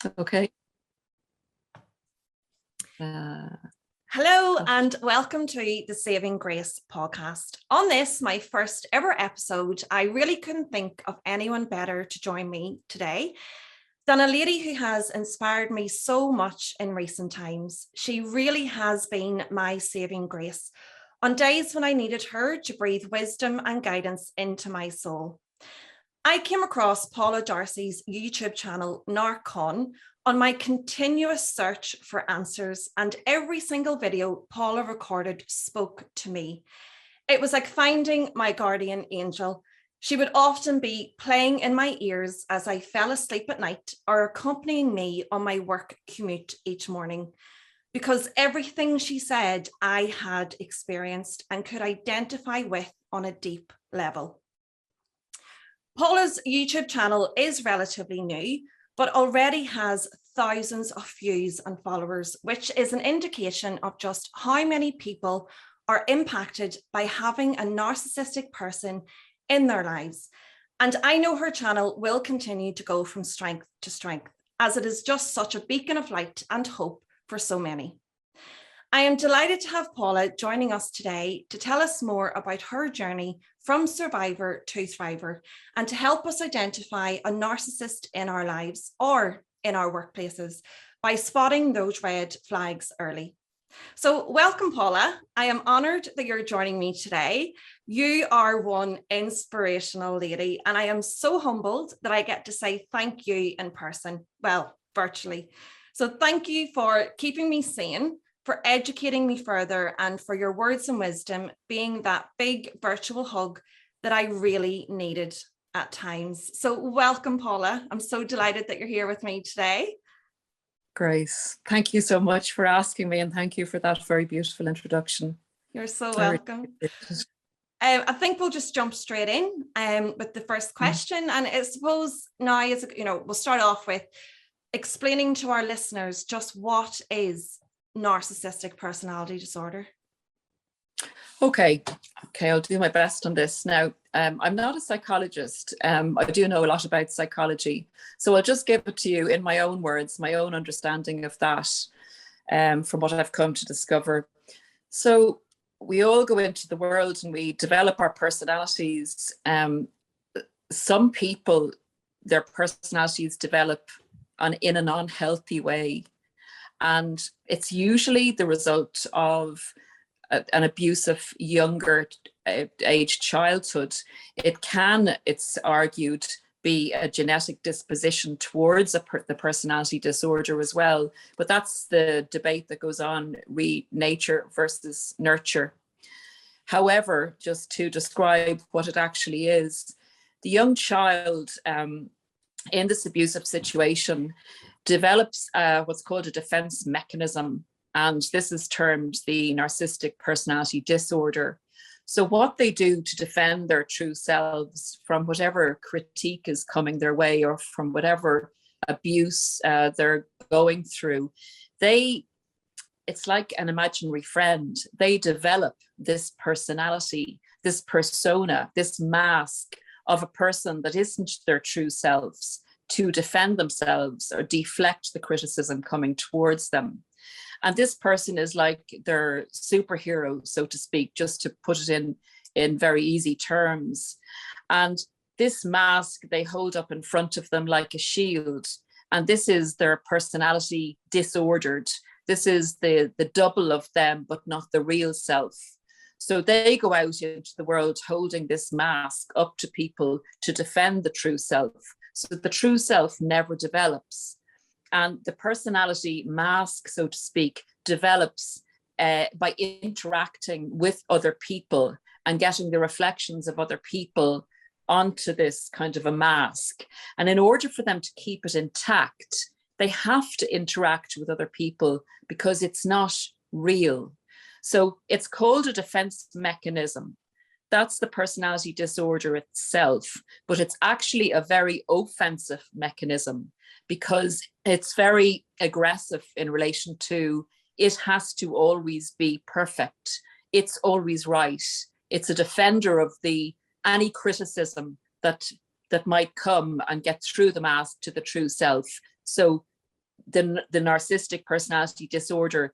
Okay. Hello and welcome to the Saving Grace podcast. On this, my first ever episode, I really couldn't think of anyone better to join me today than a lady who has inspired me so much in recent times. She really has been my saving grace on days when I needed her to breathe wisdom and guidance into my soul. I came across Paula Darcy's YouTube channel, Narc Con, on my continuous search for answers, and every single video Paula recorded spoke to me. It was like finding my guardian angel. She would often be playing in my ears as I fell asleep at night or accompanying me on my work commute each morning, because everything she said I had experienced and could identify with on a deep level. Paula's YouTube channel is relatively new, but already has thousands of views and followers, which is an indication of just how many people are impacted by having a narcissistic person in their lives. And I know her channel will continue to go from strength to strength, as it is just such a beacon of light and hope for so many. I am delighted to have Paula joining us today to tell us more about her journey from survivor to thriver and to help us identify a narcissist in our lives or in our workplaces by spotting those red flags early. So welcome, Paula. I am honoured that you're joining me today. You are one inspirational lady, and I am so humbled that I get to say thank you in person, well, virtually. So thank you for keeping me sane, for educating me further, and for your words and wisdom being that big virtual hug that I really needed at times. So welcome, Paula. I'm so delighted that you're here with me today. Grace, thank you so much for asking me, and thank you for that very beautiful introduction. You're so welcome. I think we'll just jump straight in with the first question. And I suppose now, we'll start off with explaining to our listeners just what is narcissistic personality disorder. Okay, I'll do my best on this. Now, I'm not a psychologist. I do know a lot about psychology, so I'll just give it to you in my own words, my own understanding of that, from what I've come to discover. So we all go into the world and we develop our personalities. Some people, their personalities develop in an unhealthy way. And it's usually the result of an abusive younger age childhood. It can, it's argued, be a genetic disposition towards the personality disorder as well. But that's the debate that goes on, nature versus nurture. However, just to describe what it actually is, the young child in this abusive situation develops what's called a defense mechanism, and this is termed the narcissistic personality disorder. So what they do to defend their true selves from whatever critique is coming their way or from whatever abuse they're going through, it's like an imaginary friend. They develop this personality, this persona, this mask of a person that isn't their true selves, to defend themselves or deflect the criticism coming towards them. And this person is like their superhero, so to speak, just to put it in very easy terms. And this mask they hold up in front of them like a shield. And this is their personality disordered. This is the double of them, but not the real self. So they go out into the world holding this mask up to people to defend the true self. So the true self never develops. And the personality mask, so to speak, develops by interacting with other people and getting the reflections of other people onto this kind of a mask. And in order for them to keep it intact, they have to interact with other people because it's not real. So it's called a defense mechanism. That's the personality disorder itself, but it's actually a very offensive mechanism because it's very aggressive in relation to it has to always be perfect. It's always right. It's a defender of any criticism that might come and get through the mask to the true self. So the narcissistic personality disorder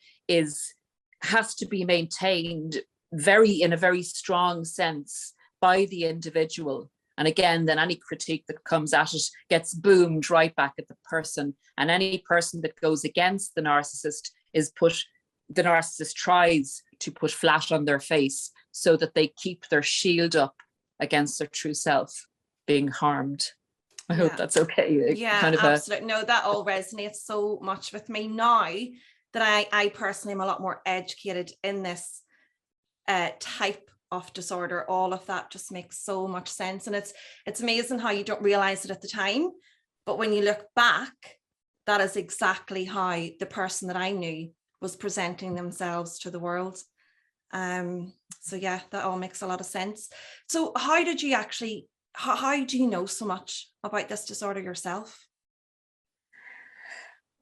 has to be maintained in a very strong sense by the individual. And again, then any critique that comes at it gets boomed right back at the person. And any person that goes against the narcissist the narcissist tries to put flat on their face so that they keep their shield up against their true self being harmed. I hope that's okay. Yeah, absolutely. No, that all resonates so much with me now that I personally am a lot more educated in this type of disorder. All of that just makes so much sense. And it's amazing how you don't realize it at the time, but when you look back, that is exactly how the person that I knew was presenting themselves to the world. So yeah, that all makes a lot of sense. So how do you know so much about this disorder yourself?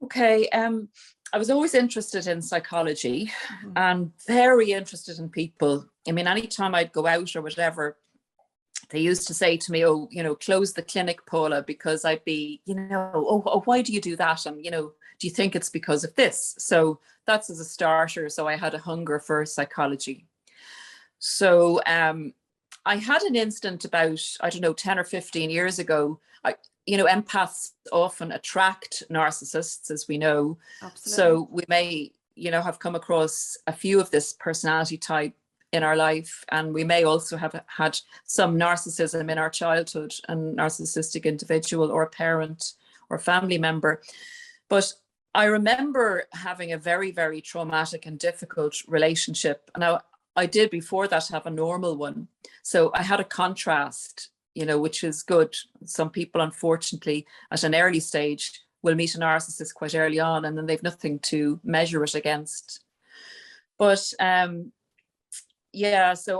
Okay, I was always interested in psychology and very interested in people. I mean, anytime I'd go out or whatever, they used to say to me, oh, close the clinic, Paula, because I'd be, oh, why do you do that? And, do you think it's because of this? So that's as a starter. So I had a hunger for psychology. So I had an instant about, 10 or 15 years ago. Empaths often attract narcissists, as we know. Absolutely. So we may, have come across a few of this personality type in our life, and we may also have had some narcissism in our childhood, a narcissistic individual or a parent or family member. But I remember having a very, very traumatic and difficult relationship. Now, I did before that have a normal one. So I had a contrast, which is good. Some people, unfortunately, at an early stage will meet a narcissist quite early on, and then they've nothing to measure it against. But so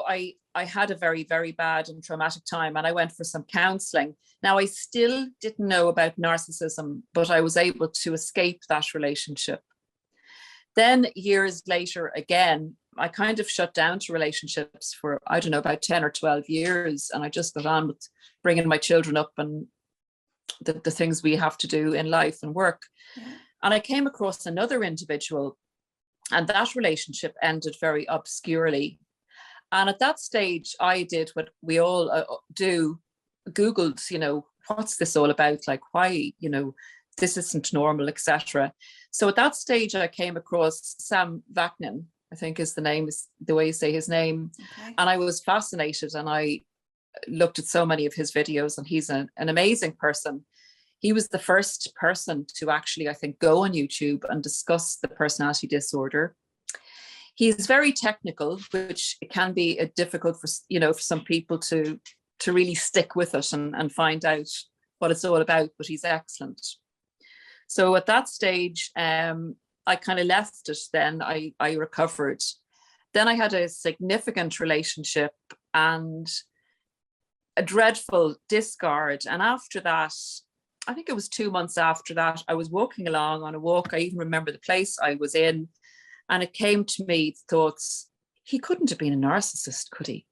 I had a very, very bad and traumatic time, and I went for some counseling. Now, I still didn't know about narcissism, but I was able to escape that relationship. Then years later, again, I kind of shut down to relationships for, about 10 or 12 years. And I just got on with bringing my children up and the things we have to do in life and work. Yeah. And I came across another individual, and that relationship ended very obscurely. And at that stage, I did what we all do, Googled, what's this all about? Like, why, this isn't normal, etc. So at that stage, I came across Sam Vaknin, I think is the way you say his name. Okay. And I was fascinated, and I looked at so many of his videos, and he's an amazing person. He was the first person to actually, I think, go on YouTube and discuss the personality disorder. He's very technical, which can be difficult for, for some people to really stick with it and find out what it's all about, but he's excellent. So at that stage, I kind of left it then. I recovered. Then I had a significant relationship and a dreadful discard. And after that, I think it was 2 months after that, I was walking along on a walk. I even remember the place I was in. And it came to me thoughts, he couldn't have been a narcissist, could he?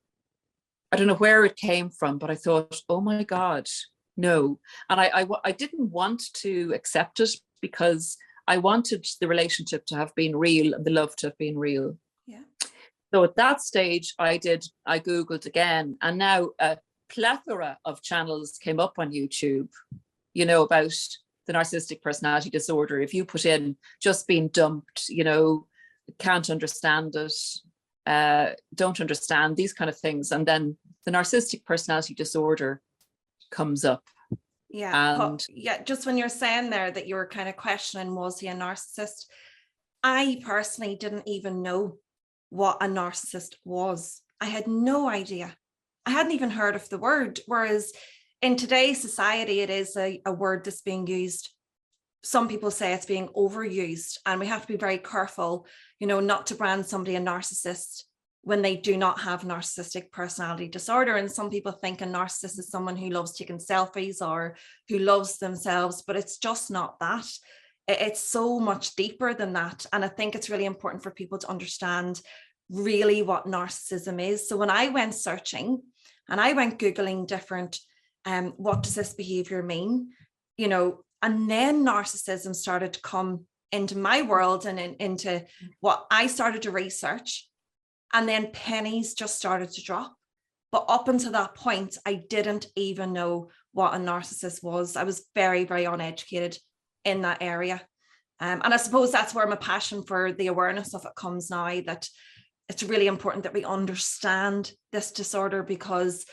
I don't know where it came from, but I thought, oh my God, no. And I didn't want to accept it because I wanted the relationship to have been real and the love to have been real. Yeah. So at that stage, I Googled again, and now a plethora of channels came up on YouTube, about the narcissistic personality disorder. If you put in just being dumped, can't understand it, don't understand, these kind of things. And then the narcissistic personality disorder comes up. Yeah. And just when you're saying there that you were kind of questioning, was he a narcissist? I personally didn't even know what a narcissist was. I had no idea. I hadn't even heard of the word. Whereas in today's society, it is a word that's being used. Some people say it's being overused, and we have to be very careful, not to brand somebody a narcissist when they do not have narcissistic personality disorder. And some people think a narcissist is someone who loves taking selfies or who loves themselves, but it's just not that. It's so much deeper than that. And I think it's really important for people to understand really what narcissism is. So when I went searching and I went Googling different, what does this behavior mean? And then narcissism started to come into my world and into what I started to research. And then pennies just started to drop. But up until that point, I didn't even know what a narcissist was. I was very, very uneducated in that area. And I suppose that's where my passion for the awareness of it comes now, that it's really important that we understand this disorder, because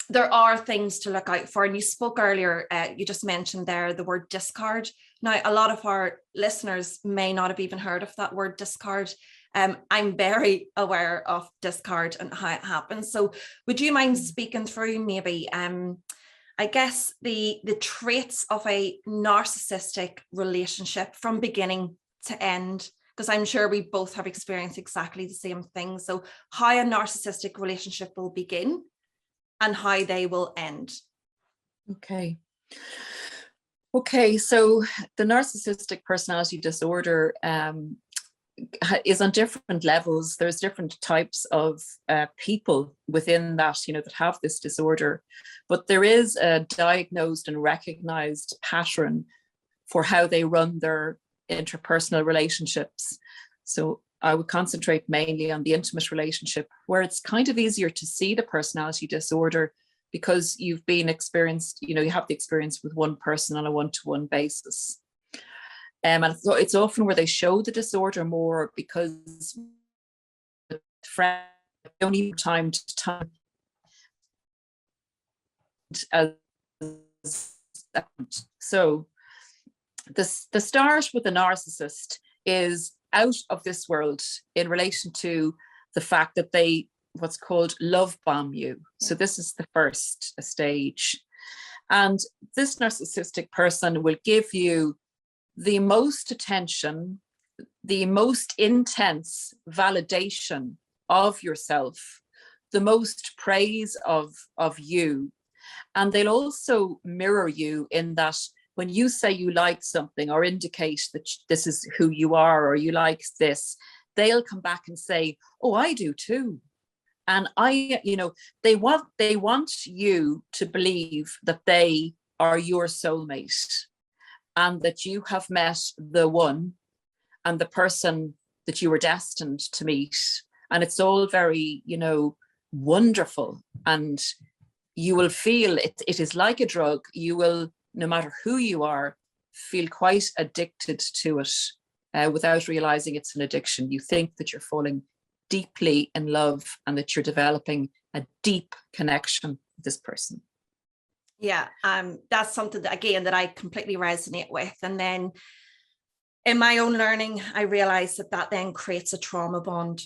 there are things to look out for. And you spoke earlier, you just mentioned there the word discard. Now, a lot of our listeners may not have even heard of that word discard. I'm very aware of discard and how it happens. So would you mind speaking through maybe, I guess, the traits of a narcissistic relationship from beginning to end? Because I'm sure we both have experienced exactly the same thing. So how a narcissistic relationship will begin and how they will end. Okay. So the narcissistic personality disorder is on different levels. There's different types of people within that, that have this disorder, but there is a diagnosed and recognized pattern for how they run their interpersonal relationships. So I would concentrate mainly on the intimate relationship, where it's kind of easier to see the personality disorder because you've been experienced, you have the experience with one person on a one-to-one basis. And so it's often where they show the disorder more because friends don't even time to time. So the start with the narcissist is out of this world in relation to the fact that they what's called love bomb you. So this is the first stage. And this narcissistic person will give you the most attention, the most intense validation of yourself, the most praise of you. And they'll also mirror you in that when you say you like something or indicate that this is who you are or you like this, they'll come back and say, oh, I do too. And they want you to believe that they are your soulmate and that you have met the one and the person that you were destined to meet. And it's all very, wonderful. And you will feel it is like a drug. You will, no matter who you are, feel quite addicted to it without realizing it's an addiction. You think that you're falling deeply in love and that you're developing a deep connection with this person. Yeah, that's something that, again, that I completely resonate with. And then in my own learning, I realized that then creates a trauma bond.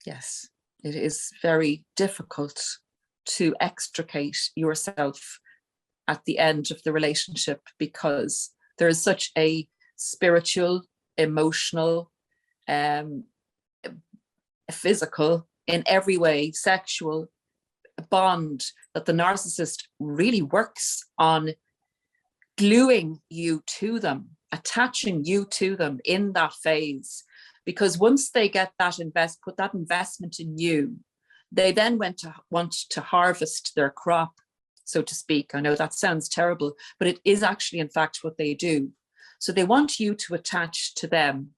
Yes, it is very difficult to extricate yourself at the end of the relationship because there is such a spiritual, emotional, physical, in every way, sexual bond that the narcissist really works on gluing you to them, attaching you to them in that phase. Because once they get put that investment in you, they then want to harvest their crop, so to speak. I know that sounds terrible, but it is actually, in fact, what they do. So they want you to attach to them,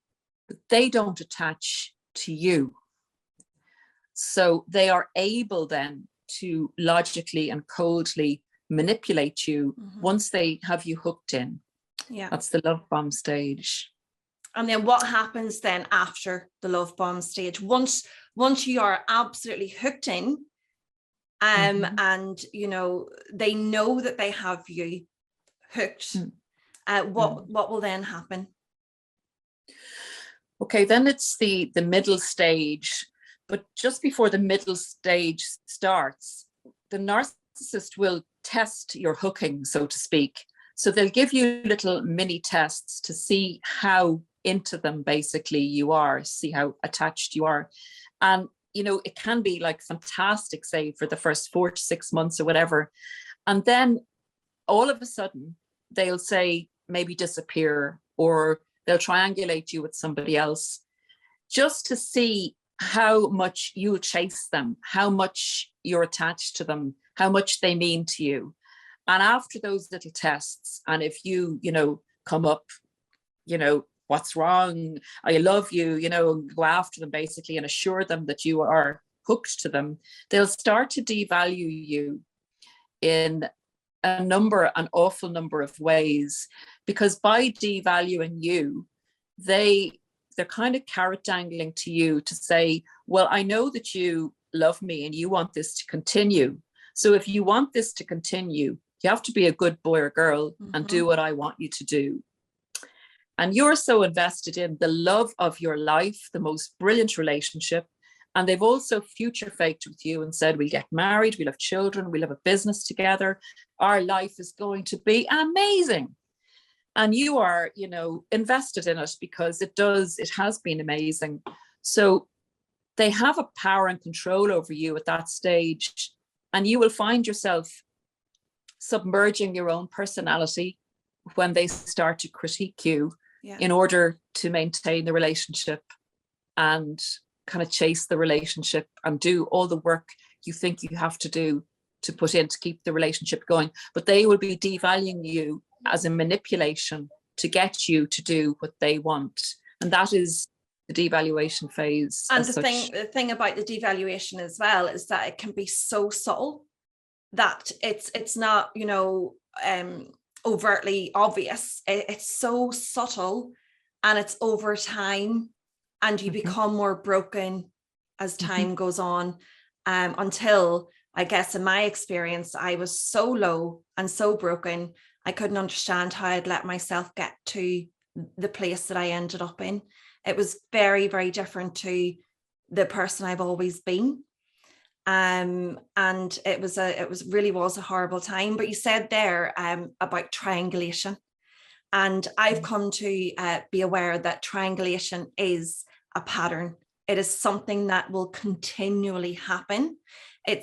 but they don't attach to you. So they are able then to logically and coldly manipulate you once they have you hooked in. Yeah, that's the love bomb stage. And then what happens then after the love bomb stage? Once you are absolutely hooked in, and they know that they have you hooked, what will then happen? Okay, then it's the middle stage. But just before the middle stage starts, the narcissist will test your hooking, so to speak. So they'll give you little mini tests to see how into them basically you are, see how attached you are. And, it can be like fantastic, say, for the first 4 to 6 months or whatever. And then all of a sudden they'll say, maybe disappear, or they'll triangulate you with somebody else just to see how much you chase them, how much you're attached to them, how much they mean to you. And after those little tests, and if you come up, what's wrong? I love you, go after them basically and assure them that you are hooked to them, they'll start to devalue you in an awful number of ways, because by devaluing you, they're kind of carrot dangling to you to say, well, I know that you love me and you want this to continue. So if you want this to continue, you have to be a good boy or girl and do what I want you to do. And you're so invested in the love of your life, the most brilliant relationship. And they've also future faked with you and said, we'll get married, we'll have children, we'll have a business together. Our life is going to be amazing. And you are, invested in it because it has been amazing. So they have a power and control over you at that stage. And you will find yourself submerging your own personality when they start to critique you in order to maintain the relationship and kind of chase the relationship and do all the work you think you have to do to put in to keep the relationship going. But they will be devaluing you as a manipulation to get you to do what they want. And that is the devaluation phase. And the thing about the devaluation as well is that it can be so subtle that it's not, overtly obvious. It's so subtle, and it's over time, and you become more broken as time goes on, until, I guess, in my experience, I was so low and so broken, I couldn't understand how I'd let myself get to the place that I ended up in. It was very, very different to the person I've always been. And it really was a horrible time. But you said there about triangulation, and I've come to be aware that triangulation is a pattern. It is something that will continually happen. Do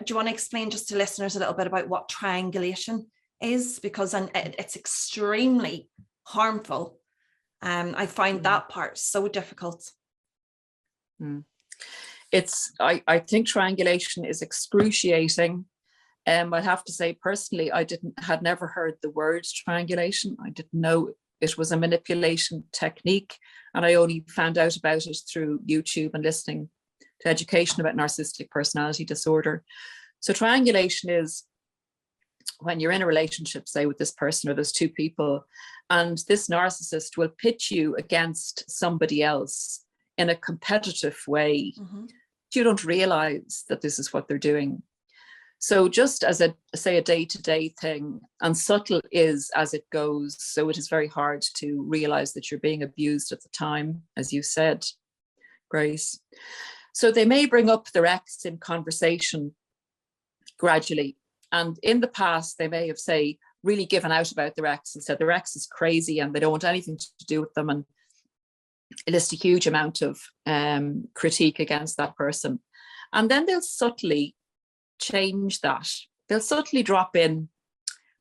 you want to explain just to listeners a little bit about what triangulation is? Because it's extremely harmful. I find that part so difficult. I think triangulation is excruciating. I have to say, personally, I had never heard the word triangulation. I didn't know it was a manipulation technique, and I only found out about it through YouTube and listening to education about narcissistic personality disorder. So triangulation is when you're in a relationship, say, with this person or those two people, and this narcissist will pitch you against somebody else in a competitive way. You don't realize that this is what they're doing. So just as a day-to-day thing, and subtle is as it goes. So it is very hard to realize that you're being abused at the time, as you said, Grace. So they may bring up their ex in conversation gradually. And in the past, they may have, say, really given out about their ex and said their ex is crazy and they don't want anything to do with them, and list a huge amount of critique against that person. And then they'll subtly change that. They'll subtly drop in,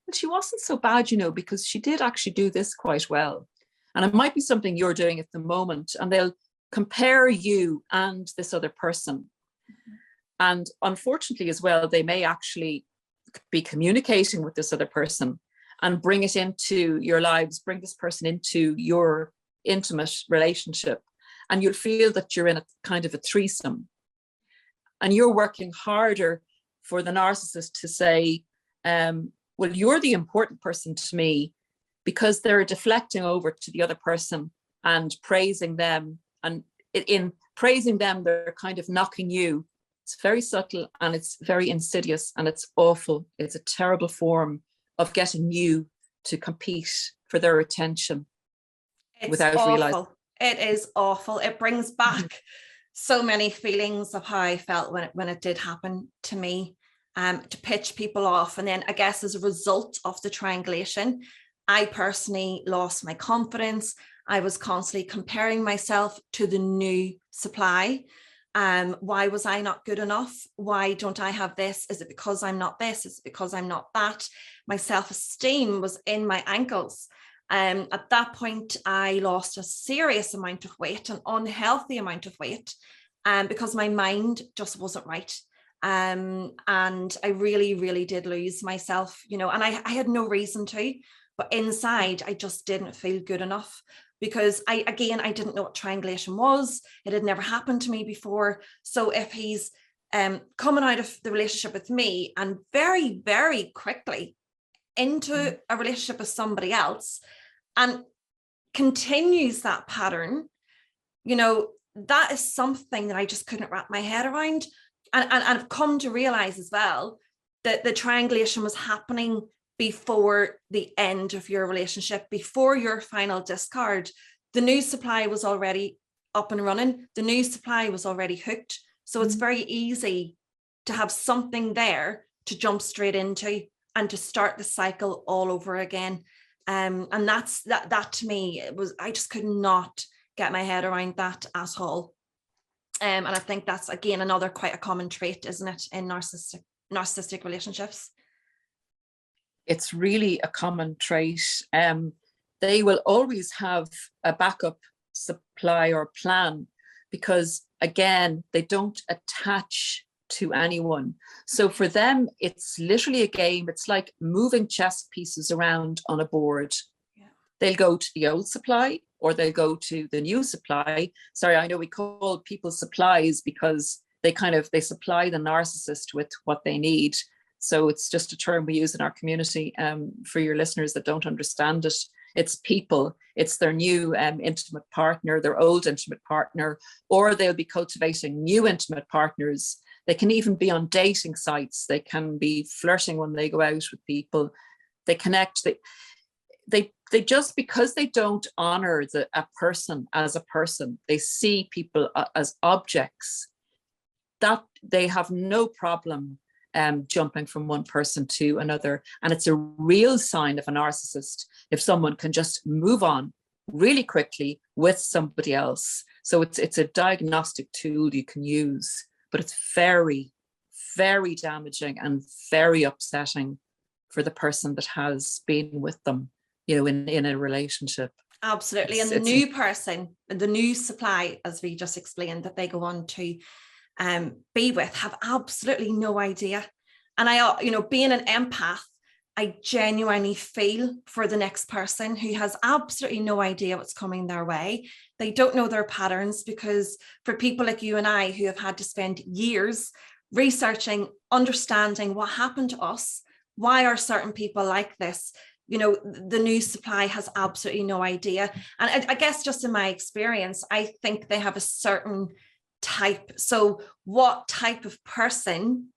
but she wasn't so bad, because she did actually do this quite well. And it might be something you're doing at the moment. And they'll compare you and this other person. And unfortunately as well, they may actually be communicating with this other person and bring it into your lives, bring this person into your intimate relationship, and you'll feel that you're in a kind of a threesome, and you're working harder for the narcissist to say, well, you're the important person to me, because they're deflecting over to the other person and praising them, and in praising them, they're kind of knocking you. It's very subtle and it's very insidious, and it's awful. It's a terrible form of getting you to compete for their attention. It's without awful. realizing. It is awful. It brings back so many feelings of how I felt when it did happen to me, to pitch people off. And then I guess as a result of the triangulation, I personally lost my confidence. I was constantly comparing myself to the new supply. Why was I not good enough? Why don't I have this? Is it because I'm not this? Is it because I'm not that? My self-esteem was in my ankles. At that point, I lost a serious amount of weight, an unhealthy amount of weight, because my mind just wasn't right. And I really, really did lose myself, you know, and I had no reason to, but inside I just didn't feel good enough, because I didn't know what triangulation was. It had never happened to me before. So if he's coming out of the relationship with me and very, very quickly into a relationship with somebody else and continues that pattern, you know, that is something that I just couldn't wrap my head around. And I've come to realize as well that the triangulation was happening before the end of your relationship, before your final discard. The new supply was already up and running. The new supply was already hooked. So it's very easy to have something there to jump straight into and to start the cycle all over again. And that to me, I just could not get my head around that at all. And I think that's, again, another quite a common trait, isn't it, in narcissistic relationships? It's really a common trait. They will always have a backup supply or plan because, again, they don't attach to anyone. So for them, it's literally a game. It's like moving chess pieces around on a board. Yeah. They'll go to the old supply or they'll go to the new supply. Sorry, I know we call people supplies because they supply the narcissist with what they need. So it's just a term we use in our community. For your listeners that don't understand it, it's people. It's their new intimate partner, their old intimate partner, or they'll be cultivating new intimate partners. They can even be on dating sites. They can be flirting when they go out with people. They connect. They just, because they don't honor a person as a person, they see people as objects, that they have no problem jumping from one person to another. And it's a real sign of a narcissist if someone can just move on really quickly with somebody else. So it's a diagnostic tool you can use, but it's very, very damaging and very upsetting for the person that has been with them, you know, in a relationship. Absolutely. And the new person and the new supply, as we just explained, that they go on to be with, have absolutely no idea. And I, you know, being an empath, I genuinely feel for the next person who has absolutely no idea what's coming their way. They don't know their patterns, because for people like you and I who have had to spend years researching, understanding what happened to us, why are certain people like this, you know, the new supply has absolutely no idea. And I guess just in my experience, I think they have a certain type. So what type of person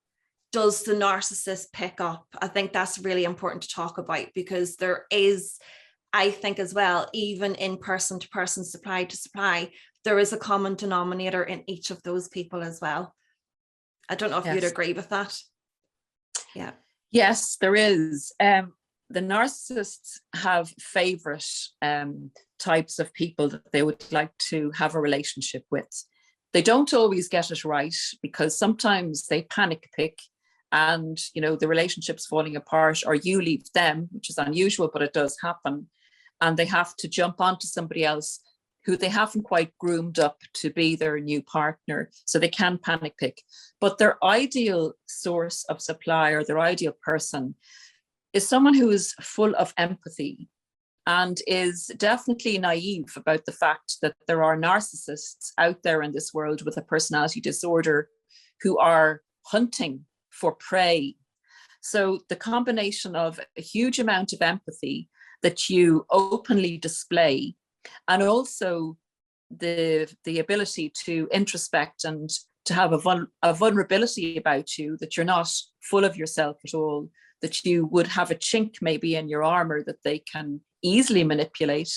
does the narcissist pick up? I think that's really important to talk about, because there is, I think as well, even in person to person, supply to supply, there is a common denominator in each of those people as well. I don't know if you'd agree with that. Yeah. Yes, there is. The narcissists have favorite types of people that they would like to have a relationship with. They don't always get it right, because sometimes they panic pick and, you know, the relationship's falling apart, or you leave them, which is unusual, but it does happen. And they have to jump onto somebody else who they haven't quite groomed up to be their new partner. So they can panic pick. But their ideal source of supply, or their ideal person, is someone who is full of empathy and is definitely naive about the fact that there are narcissists out there in this world with a personality disorder who are hunting for prey. So the combination of a huge amount of empathy that you openly display, and also the ability to introspect and to have a vulnerability about you, that you're not full of yourself at all, that you would have a chink maybe in your armor that they can easily manipulate.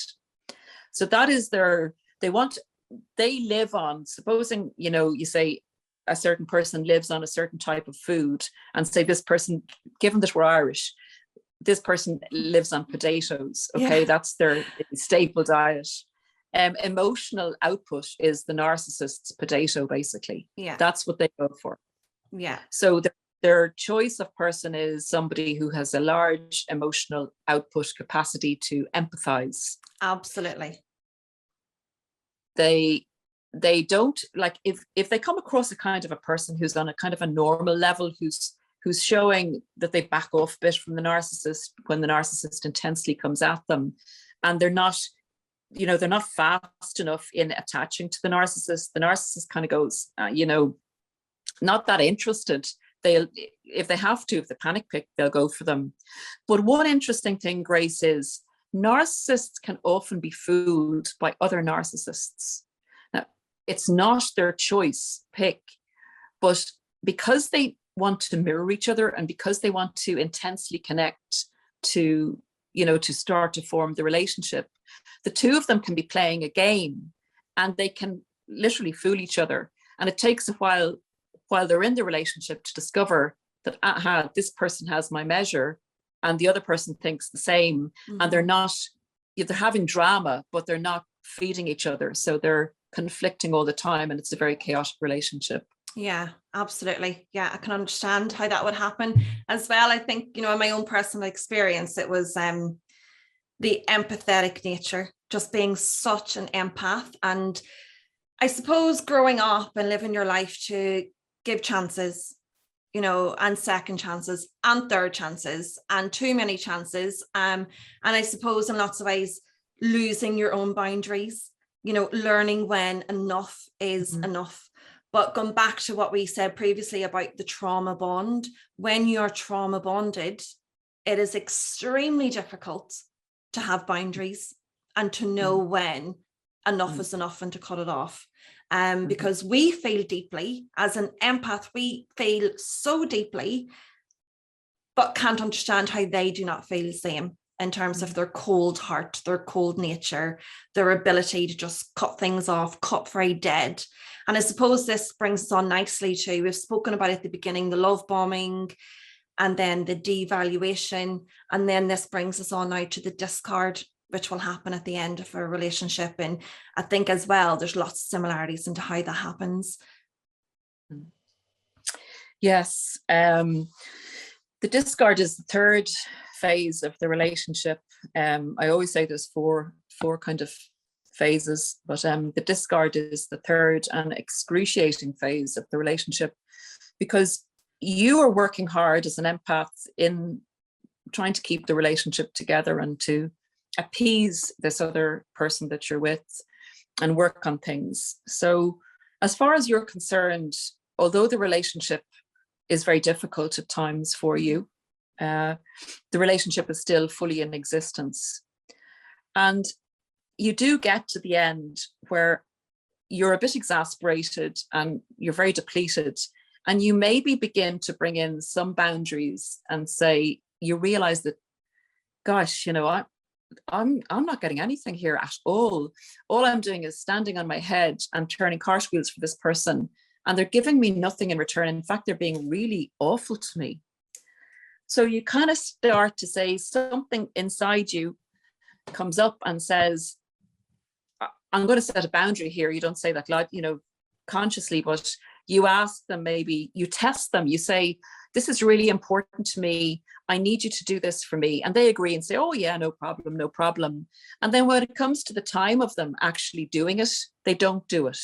So that is they live on, supposing, you know, you say a certain person lives on a certain type of food, and say this person, given that we're Irish, this person lives on potatoes. Okay, yeah. That's their staple diet. Emotional output is the narcissist's potato, basically. Yeah, that's what they go for. Yeah. So their choice of person is somebody who has a large emotional output capacity to empathize. Absolutely. they don't, like, if they come across a kind of a person who's on a kind of a normal level, who's showing that they back off a bit from the narcissist when the narcissist intensely comes at them, and they're not fast enough in attaching to the narcissist kind of goes, not that interested. If they have to, if they panic pick, they'll go for them. But one interesting thing, Grace, is narcissists can often be fooled by other narcissists. Now, it's not their choice pick, but because they want to mirror each other and because they want to intensely connect to start to form the relationship, the two of them can be playing a game and they can literally fool each other. And it takes a while they're in the relationship to discover that, this person has my measure and the other person thinks the same. Mm-hmm. And they're having drama, but they're not feeding each other. So they're conflicting all the time and it's a very chaotic relationship. Yeah, absolutely. Yeah, I can understand how that would happen as well. I think, in my own personal experience, it was the empathetic nature, just being such an empath. And I suppose growing up and living your life to give chances, and second chances and third chances and too many chances. And I suppose in lots of ways, losing your own boundaries, learning when enough is enough. But going back to what we said previously about the trauma bond, when you're trauma bonded, it is extremely difficult to have boundaries and to know when enough is enough and to cut it off. Because we feel deeply as an empath, we feel so deeply, but can't understand how they do not feel the same in terms of their cold heart, their cold nature, their ability to just cut things off, cut very dead. And I suppose this brings us on nicely to, we've spoken about at the beginning, the love bombing, and then the devaluation. And then this brings us on now to the discard, which will happen at the end of a relationship. And I think as well, there's lots of similarities into how that happens. Yes. The discard is the third phase of the relationship. I always say there's four kind of phases, but the discard is the third and excruciating phase of the relationship, because you are working hard as an empath in trying to keep the relationship together and to appease this other person that you're with and work on things. So as far as you're concerned, although the relationship is very difficult at times for you, the relationship is still fully in existence. And you do get to the end where you're a bit exasperated and you're very depleted, and you maybe begin to bring in some boundaries and say, you realize that, gosh, I'm not getting anything here at all. All I'm doing is standing on my head and turning cartwheels for this person, and they're giving me nothing in return. In fact, they're being really awful to me. So you kind of start to say, something inside you comes up and says, I'm going to set a boundary here. You don't say that loud, consciously, but you ask them, maybe you test them. You say, this is really important to me. I need you to do this for me. And they agree and say, oh yeah, no problem, no problem. And then when it comes to the time of them actually doing it, they don't do it.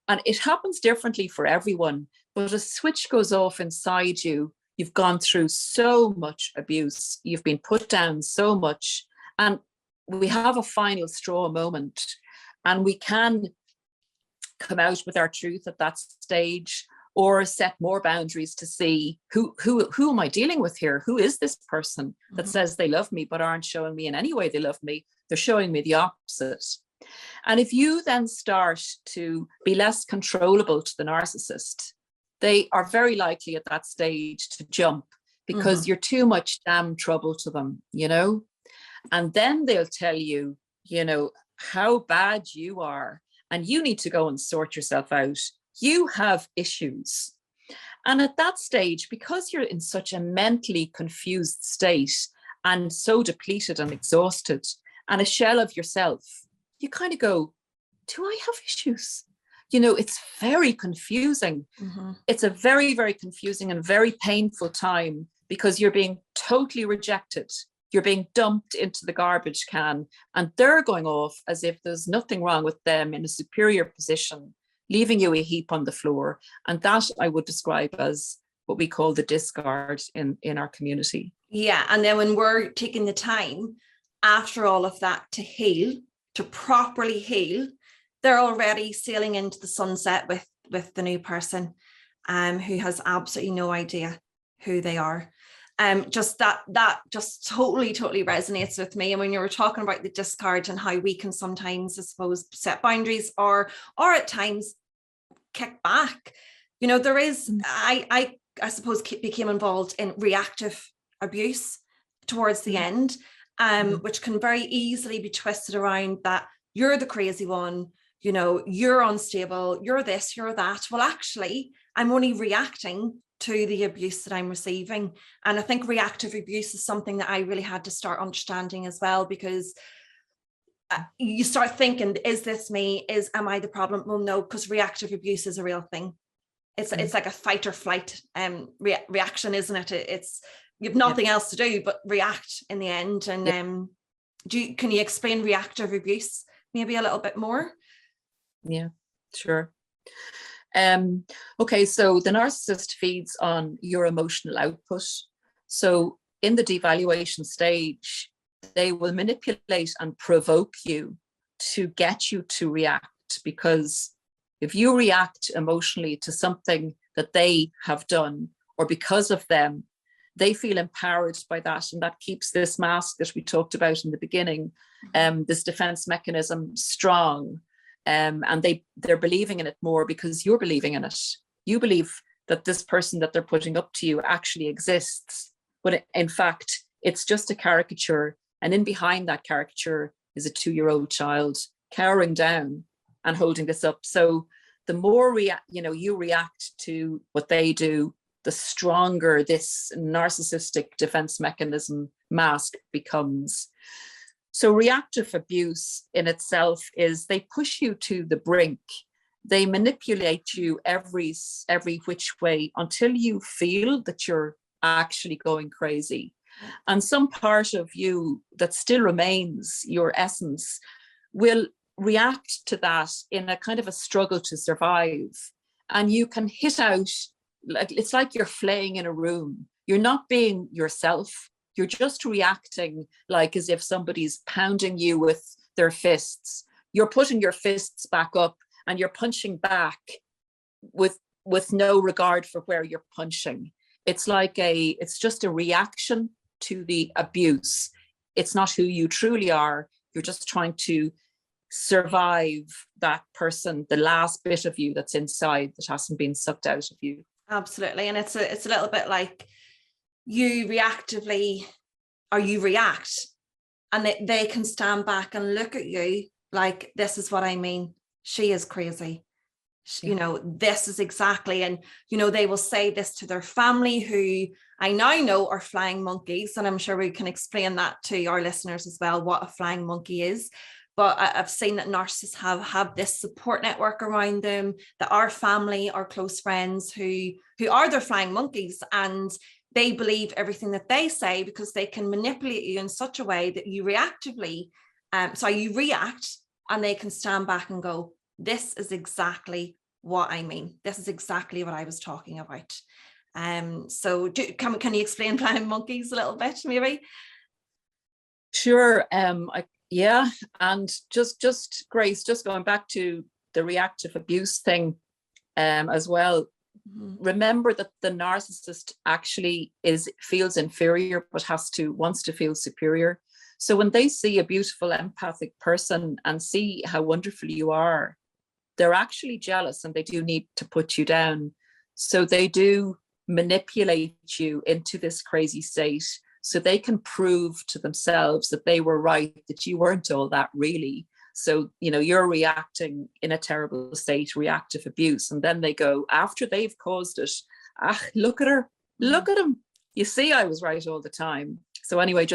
And it happens differently for everyone, but a switch goes off inside you. You've gone through so much abuse. You've been put down so much. And we have a final straw moment, and we can come out with our truth at that stage, or set more boundaries to see who am I dealing with here? Who is this person that says they love me but aren't showing me in any way they love me? They're showing me the opposite. And if you then start to be less controllable to the narcissist, they are very likely at that stage to jump, because you're too much damn trouble to them, and then they'll tell you, how bad you are, and you need to go and sort yourself out. You have issues. And at that stage, because you're in such a mentally confused state and so depleted and exhausted and a shell of yourself, you kind of go, do I have issues? It's very confusing. It's a very, very confusing and very painful time, because you're being totally rejected. You're being dumped into the garbage can, and they're going off as if there's nothing wrong with them in a superior position, leaving you a heap on the floor. And that I would describe as what we call the discard in our community. Yeah. And then when we're taking the time after all of that to heal, to properly heal, they're already sailing into the sunset with the new person who has absolutely no idea who they are. Just that just totally resonates with me. And when you were talking about the discard and how we can sometimes, I suppose, set boundaries or at times kick back, you know, there is, I suppose, became involved in reactive abuse towards the end, which can very easily be twisted around that you're the crazy one, you know, you're unstable, you're this, you're that. Well, actually, I'm only reacting to the abuse that I'm receiving. And I think reactive abuse is something that I really had to start understanding as well, because you start thinking, is this me? Am I the problem? Well, no, because reactive abuse is a real thing. It's like a fight or flight reaction, isn't it? It's you have nothing else to do but react in the end. And can you explain reactive abuse maybe a little bit more? Yeah, sure. Okay, so the narcissist feeds on your emotional output. So in the devaluation stage, they will manipulate and provoke you to get you to react, because if you react emotionally to something that they have done, or because of them, they feel empowered by that, and that keeps this mask that we talked about in the beginning, this defense mechanism, strong. And they're believing in it more because you're believing in it. You believe that this person that they're putting up to you actually exists, but in fact, it's just a caricature. And in behind that caricature is a 2-year-old child cowering down and holding this up. So the more you react to what they do, the stronger this narcissistic defense mechanism mask becomes. So reactive abuse in itself is they push you to the brink. They manipulate you every which way until you feel that you're actually going crazy. And some part of you that still remains, your essence, will react to that in a kind of a struggle to survive. And you can hit out, like it's like you're flaying in a room. You're not being yourself. You're just reacting like as if somebody's pounding you with their fists. You're putting your fists back up and you're punching back with no regard for where you're punching. It's just a reaction to the abuse. It's not who you truly are. You're just trying to survive that person, the last bit of you that's inside that hasn't been sucked out of you. Absolutely. And it's a little bit like you reactively, or you react, and they can stand back and look at you like, this is what I mean. She is crazy. You know, this is exactly, and, you know, they will say this to their family, who I now know are flying monkeys. And I'm sure we can explain that to our listeners as well, what a flying monkey is. But I've seen that narcissists have this support network around them, that our family, our close friends who are their flying monkeys, and they believe everything that they say because they can manipulate you in such a way that you reactively, you react, and they can stand back and go, this is exactly what I mean. This is exactly what I was talking about. So can you explain flying monkeys a little bit, maybe? Sure. And just Grace, just going back to the reactive abuse thing as well. Remember that the narcissist actually feels inferior, but wants to feel superior. So when they see a beautiful, empathic person and see how wonderful you are, they're actually jealous, and they do need to put you down. So they do manipulate you into this crazy state, so they can prove to themselves that they were right, that you weren't all that really. So, you know, you're reacting in a terrible state, reactive abuse. And then they go, after they've caused it, look at her, look at him. You see, I was right all the time. So anyway, I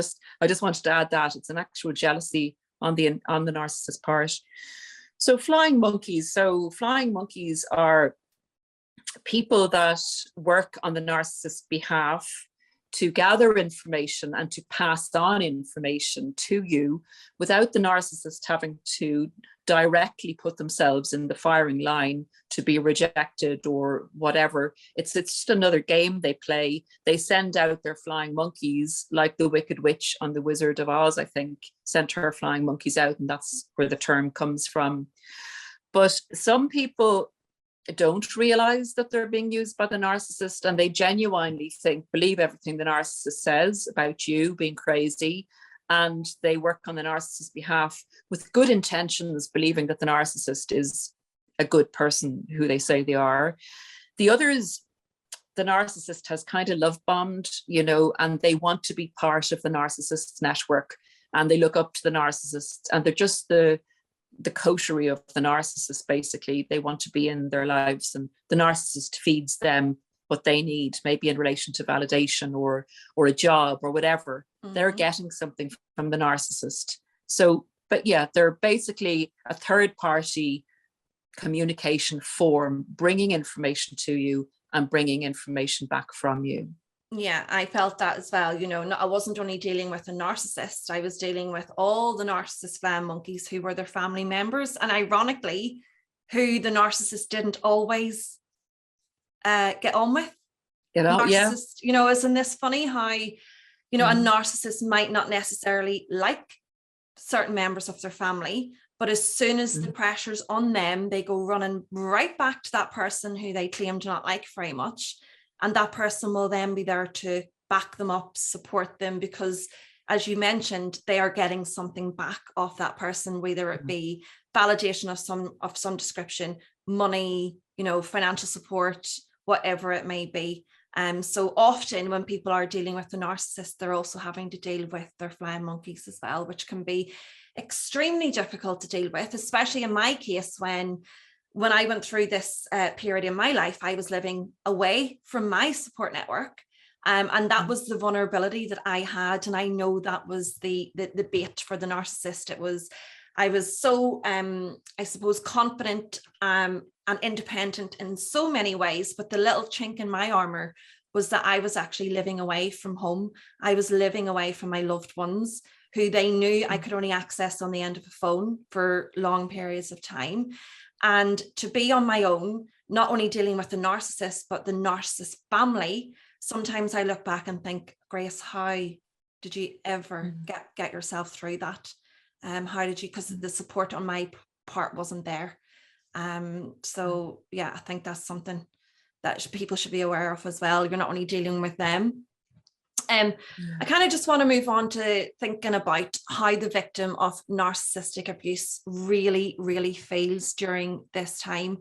just wanted to add that it's an actual jealousy on the narcissist part. So flying monkeys are people that work on the narcissist's behalf. to gather information and to pass on information to you without the narcissist having to directly put themselves in the firing line to be rejected or whatever. It's just another game they play. They send out their flying monkeys, like the Wicked Witch on The Wizard of Oz, I think, sent her flying monkeys out, and that's where the term comes from. But some people don't realize that they're being used by the narcissist, and they genuinely believe everything the narcissist says about you being crazy, and they work on the narcissist's behalf with good intentions, believing that the narcissist is a good person who they say they are. The others, the narcissist has kind of love bombed, and they want to be part of the narcissist's network, and they look up to the narcissist, and they're just the coterie of the narcissist. Basically, they want to be in their lives, and the narcissist feeds them what they need, maybe in relation to validation or a job or whatever. They're getting something from the narcissist. So, but yeah, they're basically a third party communication form, bringing information to you and bringing information back from you. Yeah, I felt that as well. I wasn't only dealing with a narcissist, I was dealing with all the narcissist flying monkeys who were their family members, and ironically, who the narcissist didn't always get on with. Narcissist, isn't this funny how, a narcissist might not necessarily like certain members of their family, but as soon as the pressure's on them, they go running right back to that person who they claim to not like very much. And that person will then be there to back them up, support them, because as you mentioned, they are getting something back off that person, whether it be validation of some description, money, financial support, whatever it may be. So often when people are dealing with the narcissist, they're also having to deal with their flying monkeys as well, which can be extremely difficult to deal with, especially in my case when I went through this period in my life. I was living away from my support network. And that was the vulnerability that I had. And I know that was the bait for the narcissist. I was so, I suppose, confident and independent in so many ways. But the little chink in my armor was that I was actually living away from home. I was living away from my loved ones, who they knew I could only access on the end of a phone for long periods of time. And to be on my own, not only dealing with the narcissist, but the narcissist family, sometimes I look back and think, Grace, how did you ever get yourself through that? How did you, because the support on my part wasn't there. So yeah, I think that's something that people should be aware of as well. You're not only dealing with them. I kind of just want to move on to thinking about how the victim of narcissistic abuse really, really feels during this time.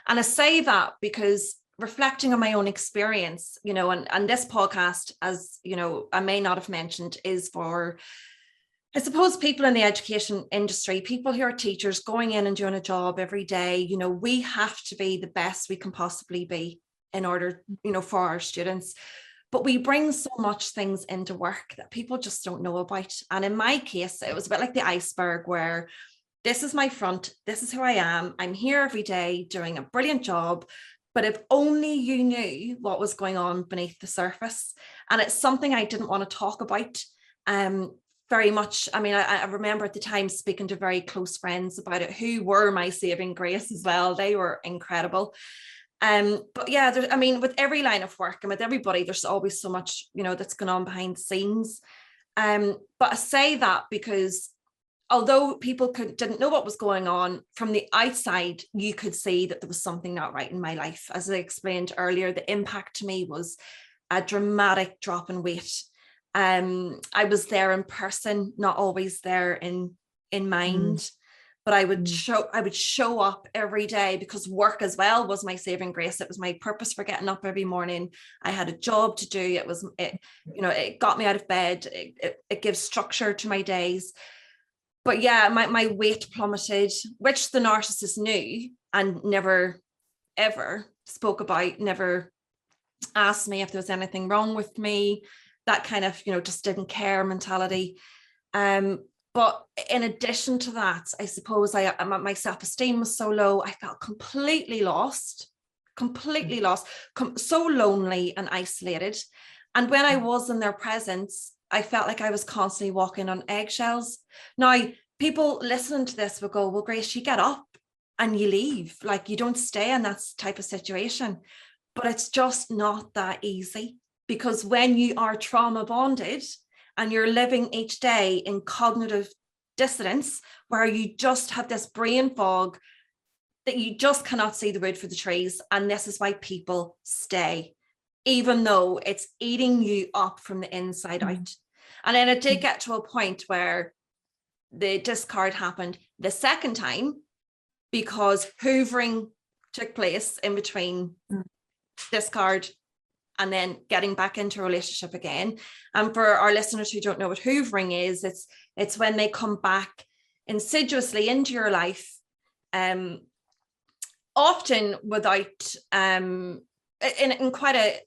And I say that because reflecting on my own experience, and this podcast, as I may not have mentioned, is for, I suppose, people in the education industry, people who are teachers going in and doing a job every day. We have to be the best we can possibly be in order, for our students. But we bring so much things into work that people just don't know about. And in my case, it was a bit like the iceberg, where this is my front, this is who I am, I'm here every day doing a brilliant job. But if only you knew what was going on beneath the surface. And it's something I didn't want to talk about very much. I mean, I remember at the time speaking to very close friends about it, who were my saving grace as well. They were incredible. But yeah, with every line of work and with everybody, there's always so much, that's going on behind the scenes. But I say that because although people didn't know what was going on, from the outside, you could see that there was something not right in my life. As I explained earlier, the impact to me was a dramatic drop in weight. I was there in person, not always there in mind. But I would show up every day, because work as well was my saving grace. It was my purpose for getting up every morning. I had a job to do. It got me out of bed. It gives structure to my days. But yeah, my weight plummeted, which the narcissist knew and never, ever spoke about, never asked me if there was anything wrong with me. That kind of, just didn't care mentality. But in addition to that, I suppose my self-esteem was so low. I felt completely lost, so lonely and isolated. And when I was in their presence, I felt like I was constantly walking on eggshells. Now, people listening to this will go, well, Grace, you get up and you leave. Like, you don't stay in that type of situation. But it's just not that easy, because when you are trauma bonded and you're living each day in cognitive dissonance, where you just have this brain fog that you just cannot see the wood for the trees. And this is why people stay, even though it's eating you up from the inside out. And then it did get to a point where the discard happened the second time, because hoovering took place in between discard and then getting back into a relationship again. And for our listeners who don't know what hoovering is, it's when they come back insidiously into your life, often without in quite a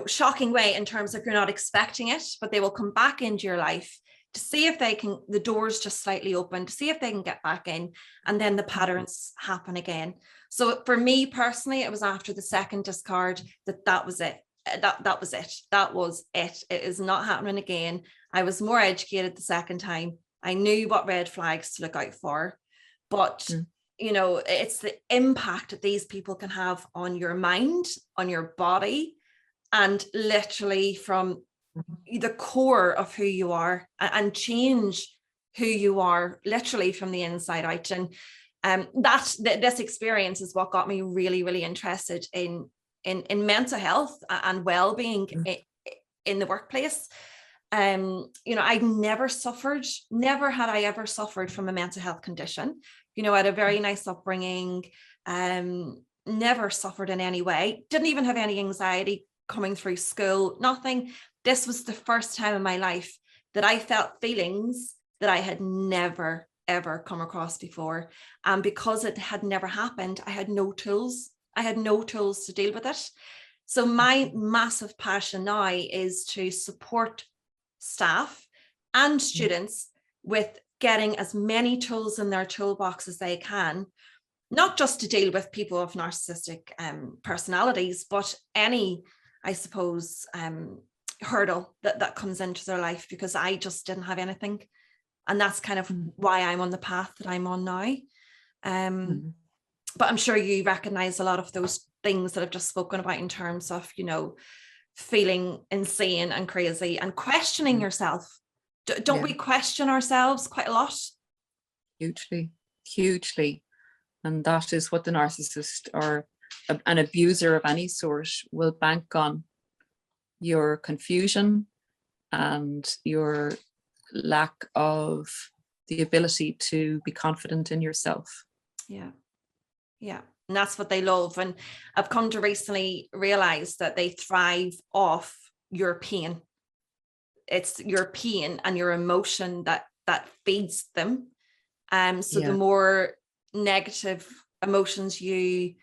shocking way, in terms of you're not expecting it, but they will come back into your life to see if they can, the doors just slightly open, to see if they can get back in, and then the patterns happen again. So for me personally, it was after the second discard that was it. That was it. That was it. It is not happening again. I was more educated the second time. I knew what red flags to look out for, but it's the impact that these people can have on your mind, on your body, and literally from the core of who you are, and change who you are literally from the inside out. And this experience is what got me really, really interested in mental health and well-being in the workplace. I'd never had I ever suffered from a mental health condition. I had a very nice upbringing, never suffered in any way, didn't even have any anxiety coming through school, nothing. This was the first time in my life that I felt feelings that I had never, ever come across before. And because it had never happened, I had no tools. I had no tools to deal with it. So my massive passion now is to support staff and students with getting as many tools in their toolbox as they can, not just to deal with people of narcissistic personalities, but any, I suppose, hurdle that comes into their life, because I just didn't have anything. And that's kind of why I'm on the path that I'm on now. But I'm sure you recognize a lot of those things that I've just spoken about, in terms of, feeling insane and crazy and questioning yourself. Don't we question ourselves quite a lot? Hugely. And that is what the narcissist or an abuser of any sort will bank on: your confusion and your lack of the ability to be confident in yourself. Yeah. And that's what they love. And I've come to recently realize that they thrive off your pain. It's your pain and your emotion that feeds them. The more negative emotions you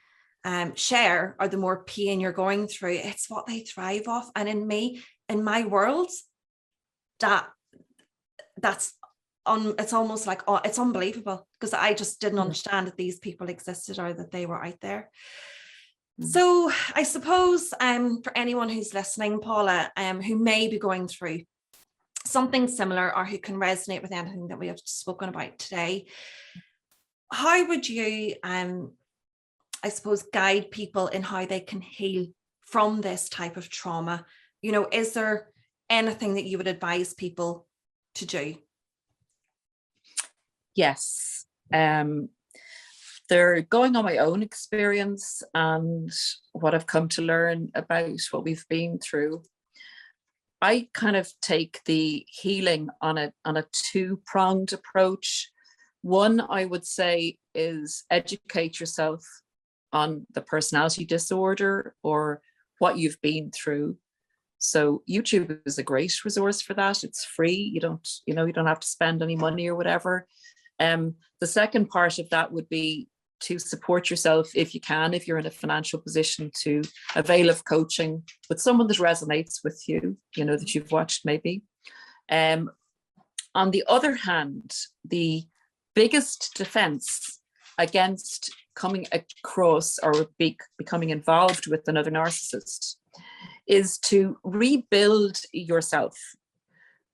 share, or the more pain you're going through, it's what they thrive off. And in my world, that's it's almost like, it's unbelievable, because I just didn't understand that these people existed, or that they were out there. So I suppose for anyone who's listening, Paula, who may be going through something similar, or who can resonate with anything that we have spoken about today, how would you I suppose guide people in how they can heal from this type of trauma? Is there anything that you would advise people to do? Yes. They're going on my own experience and what I've come to learn about what we've been through. I kind of take the healing on a two-pronged approach. One, I would say, is educate yourself on the personality disorder or what you've been through. So YouTube is a great resource for that. It's free. You don't have to spend any money or whatever. The second part of that would be to support yourself if you can, if you're in a financial position, to avail of coaching with someone that resonates with you, that you've watched maybe. On the other hand, the biggest defense against coming across or becoming involved with another narcissist is to rebuild yourself,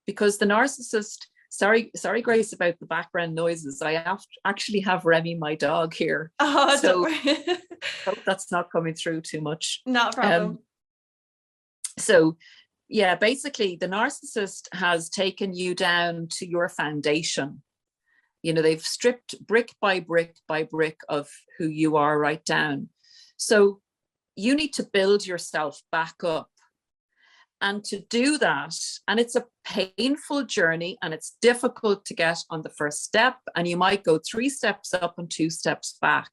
because the narcissist, sorry, Grace, about the background noises. I actually have Remy, my dog, here. Oh, so hope that's not coming through too much. Not a problem. So yeah, basically the narcissist has taken you down to your foundation. You know, they've stripped brick by brick by brick of who you are right down. So you need to build yourself back up. And to do that, and it's a painful journey, and it's difficult to get on the first step, and you might go 3 steps up and 2 steps back.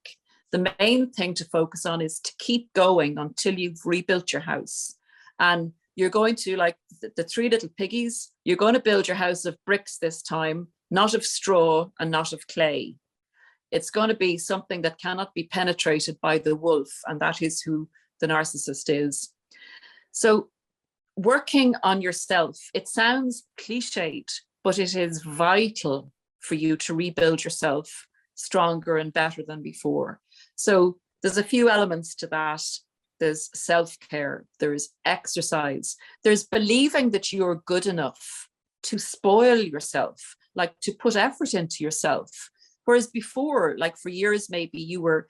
The main thing to focus on is to keep going until you've rebuilt your house. And you're going to, like the 3 little piggies, you're going to build your house of bricks this time, not of straw and not of clay. It's going to be something that cannot be penetrated by the wolf, and that is who the narcissist is. So working on yourself, it sounds cliched, but it is vital for you to rebuild yourself stronger and better than before. So there's a few elements to that. There's self-care, there's exercise, there's believing that you're good enough to spoil yourself, like to put effort into yourself. Whereas before, like for years, maybe you were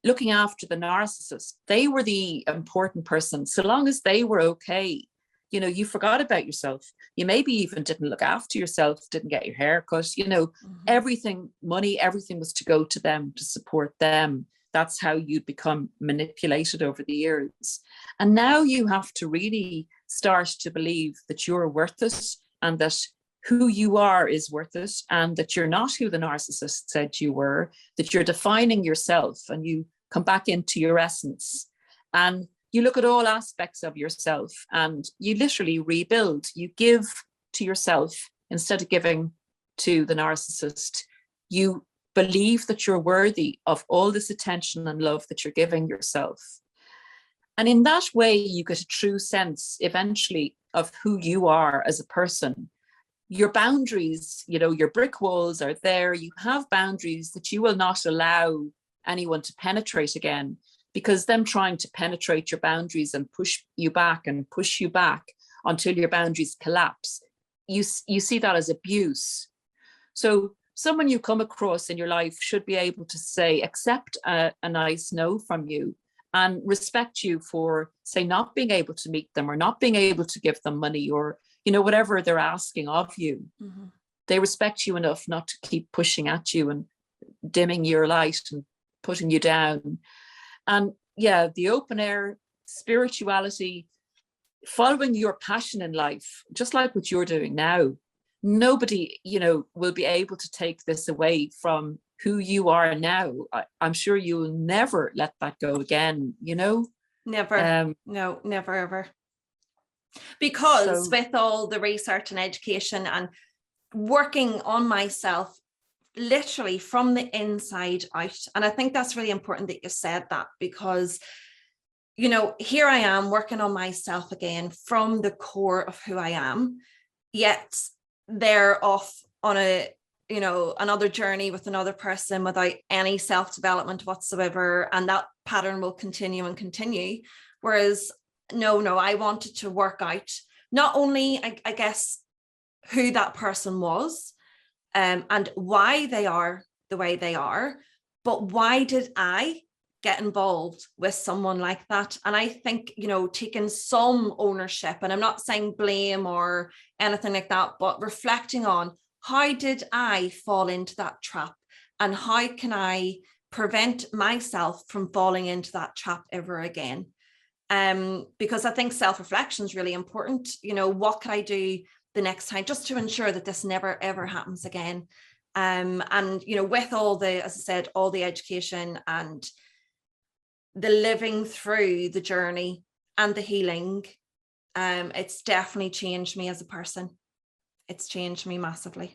looking after the narcissist. They were the important person. So long as they were okay, you know, you forgot about yourself. You maybe even didn't look after yourself, didn't get your hair cut, you know, everything, money, everything was to go to them, to support them. That's how you become manipulated over the years. And now you have to really start to believe that you're worth it, and that who you are is worth it, and that you're not who the narcissist said you were, that you're defining yourself, and you come back into your essence. And you look at all aspects of yourself and you literally rebuild. You give to yourself instead of giving to the narcissist. You believe that you're worthy of all this attention and love that you're giving yourself. And in that way, you get a true sense eventually of who you are as a person. Your boundaries, you know, your brick walls are there. You have boundaries that you will not allow anyone to penetrate again, because them trying to penetrate your boundaries and push you back until your boundaries collapse, you see that as abuse. So someone you come across in your life should be able to say, accept a nice no from you, and respect you for, say, not being able to meet them, or not being able to give them money, or, you know, whatever they're asking of you. They respect you enough not to keep pushing at you and dimming your light and putting you down. And yeah, the open air spirituality, following your passion in life, just like what you're doing now. Nobody, you know, will be able to take this away from who you are now. I'm sure you'll never let that go again, you know? Never. No, never ever. Because with all the research and education and working on myself, literally from the inside out. And I think that's really important that you said that, because, you know, here I am working on myself again from the core of who I am, yet they're off on a, you know, another journey with another person without any self-development whatsoever. And that pattern will continue and continue. Whereas no, I wanted to work out not only, I guess, who that person was, and why they are the way they are, but why did I get involved with someone like that? And I think, you know, taking some ownership, and I'm not saying blame or anything like that, but reflecting on, how did I fall into that trap, and how can I prevent myself from falling into that trap ever again? Because I think self-reflection is really important. You know, what can I do the next time just to ensure that this never ever happens again? And, you know, with all the, as I said, all the education and the living through the journey and the healing, it's definitely changed me as a person. It's changed me massively.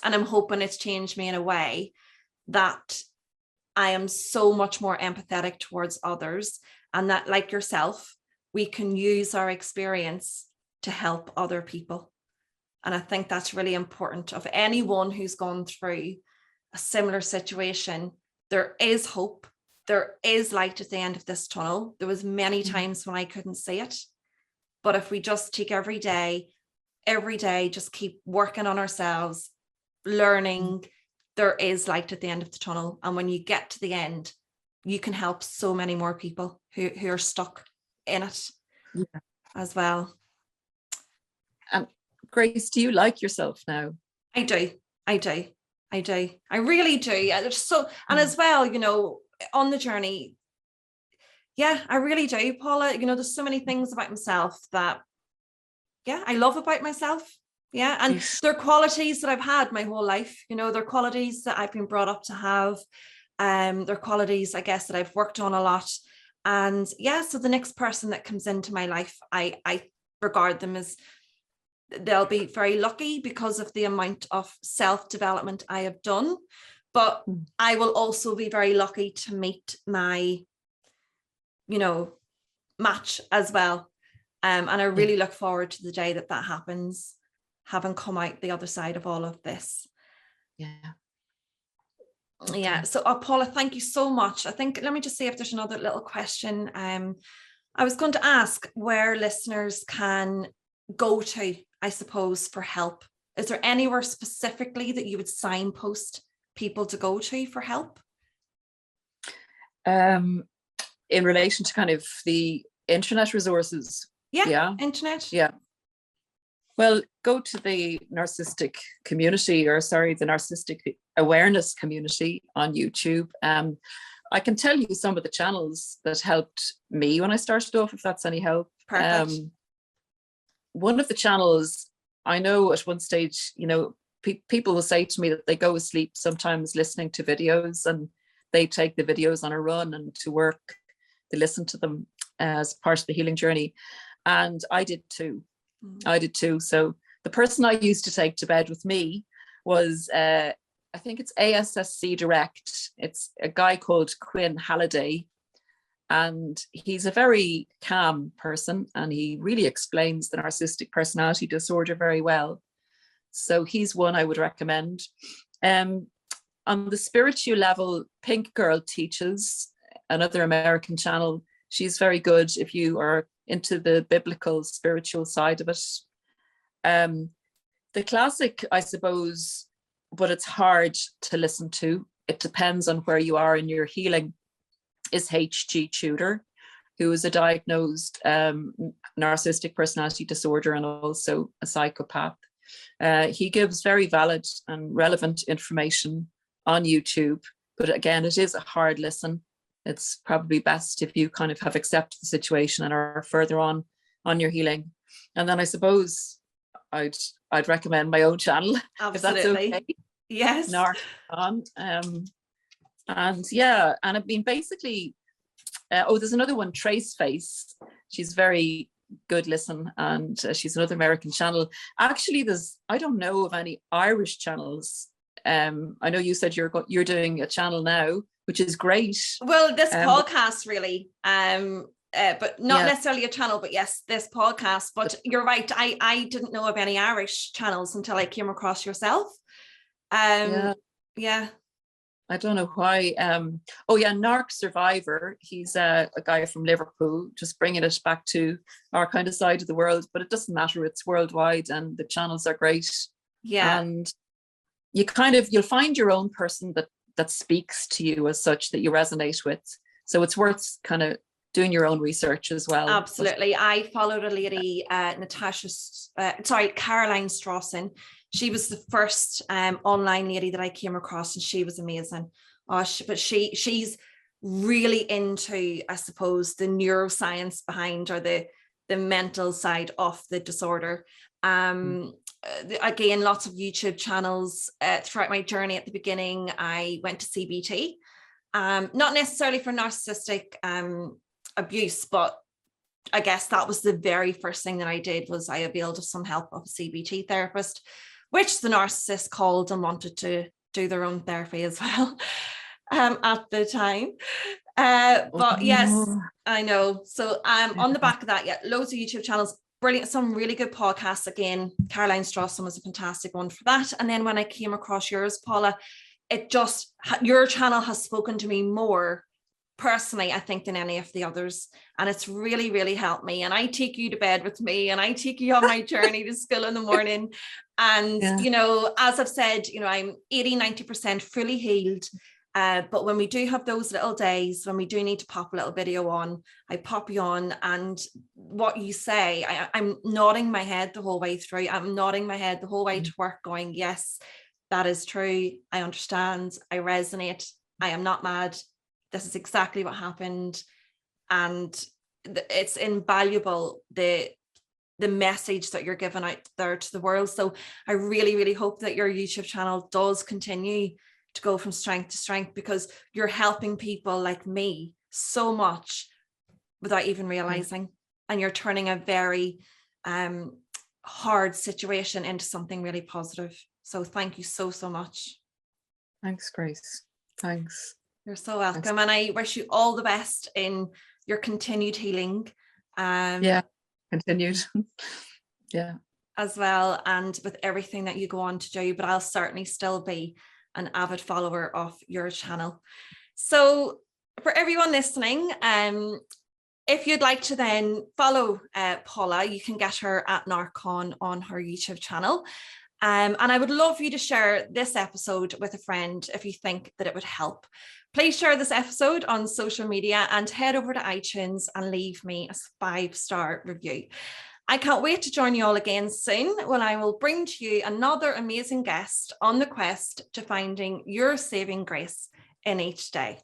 And I'm hoping it's changed me in a way that I am so much more empathetic towards others, and that, like yourself, we can use our experience to help other people. And I think that's really important. Of anyone who's gone through a similar situation, there is hope. There is light at the end of this tunnel. There was many times when I couldn't see it. But if we just take every day, just keep working on ourselves, learning, there is light at the end of the tunnel. And when you get to the end, you can help so many more people who are stuck in it as well. Grace, do you like yourself now? I do. I really do. And as well, you know, on the journey, I really do, Paula. You know, there's so many things about myself that, I love about myself. Yeah. And they're qualities that I've had my whole life. You know, they're qualities that I've been brought up to have. They're qualities, I guess, that I've worked on a lot. And so the next person that comes into my life, I regard them as, they'll be very lucky because of the amount of self-development I have done. But I will also be very lucky to meet my, you know, match as well. And I really look forward to the day that happens, having come out the other side of all of this. So Paula, thank you so much. I think, let me just see if there's another little question. I was going to ask where listeners can go to, I suppose, for help. Is there anywhere specifically that you would signpost people to go to for help? In relation to kind of the internet resources? Internet. Well, go to the narcissistic community, the narcissistic awareness community on YouTube. I can tell you some of the channels that helped me when I started off, if that's any help. Perfect. One of the channels, I know at one stage, you know, people will say to me that they go to sleep sometimes listening to videos, and they take the videos on a run, and to work, they listen to them as part of the healing journey. And I did too. So the person I used to take to bed with me was, I think it's ASSC Direct. It's a guy called Quinn Halliday. And he's a very calm person, and he really explains the narcissistic personality disorder very well. So he's one I would recommend. On the spiritual level, Pink Girl Teaches, another American channel. She's very good if you are into the biblical spiritual side of it. The classic, I suppose, but it's hard to listen to, it depends on where you are in your healing, is H.G. Tudor, who is a diagnosed narcissistic personality disorder and also a psychopath. He gives very valid and relevant information on YouTube, but again, it is a hard listen. It's probably best if you kind of have accepted the situation and are further on your healing. And then I suppose I'd recommend my own channel. Absolutely. If that's okay. Yes. Narc Con. And I mean, basically, there's another one, Trace Face. She's very good listen, and she's another American channel. Actually, I don't know of any Irish channels. I know you said you're doing a channel now, which is great. Well, this podcast really, but not necessarily a channel, but yes, this podcast. But you're right. I didn't know of any Irish channels until I came across yourself. I don't know why. Narc Survivor. He's a guy from Liverpool, just bringing it back to our kind of side of the world, but it doesn't matter. It's worldwide, and the channels are great. Yeah. And you'll find your own person that speaks to you as such, that you resonate with. So it's worth kind of doing your own research as well. Absolutely. I followed a lady, Caroline Strawson. She was the first online lady that I came across, and she was amazing. But she's really into, I suppose, the neuroscience behind, or the mental side of the disorder. Again, lots of YouTube channels. Throughout my journey at the beginning, I went to CBT, not necessarily for narcissistic abuse, but I guess that was the very first thing that I did. Was I availed of some help of a CBT therapist, which the narcissist called and wanted to do their own therapy as well at the time. But yes, I know. So on the back of that, loads of YouTube channels, brilliant, some really good podcasts. Again, Caroline Strawson was a fantastic one for that. And then when I came across yours, Paula, your channel has spoken to me more personally, I think, than any of the others. And it's really, really helped me. And I take you to bed with me, and I take you on my journey to school in the morning. And, you know, as I've said, you know, I'm 80-90% fully healed. But when we do have those little days, when we do need to pop a little video on, I pop you on, and what you say, I'm nodding my head the whole way through. I'm nodding my head the whole way to work going, yes, that is true. I understand. I resonate. I am not mad. This is exactly what happened. And it's invaluable, the message that you're giving out there to the world. So I really, really hope that your YouTube channel does continue to go from strength to strength, because you're helping people like me so much without even realizing. And you're turning a very hard situation into something really positive. So thank you so, so much. Thanks, Grace. Thanks. You're so welcome. And I wish you all the best in your continued healing. Continued. As well, and with everything that you go on to do. But I'll certainly still be an avid follower of your channel. So for everyone listening, if you'd like to then follow Paula, you can get her at Narc Con on her YouTube channel. And I would love you to share this episode with a friend if you think that it would help. Please share this episode on social media and head over to iTunes and leave me a 5-star review. I can't wait to join you all again soon, when I will bring to you another amazing guest on the quest to finding your saving grace in each day.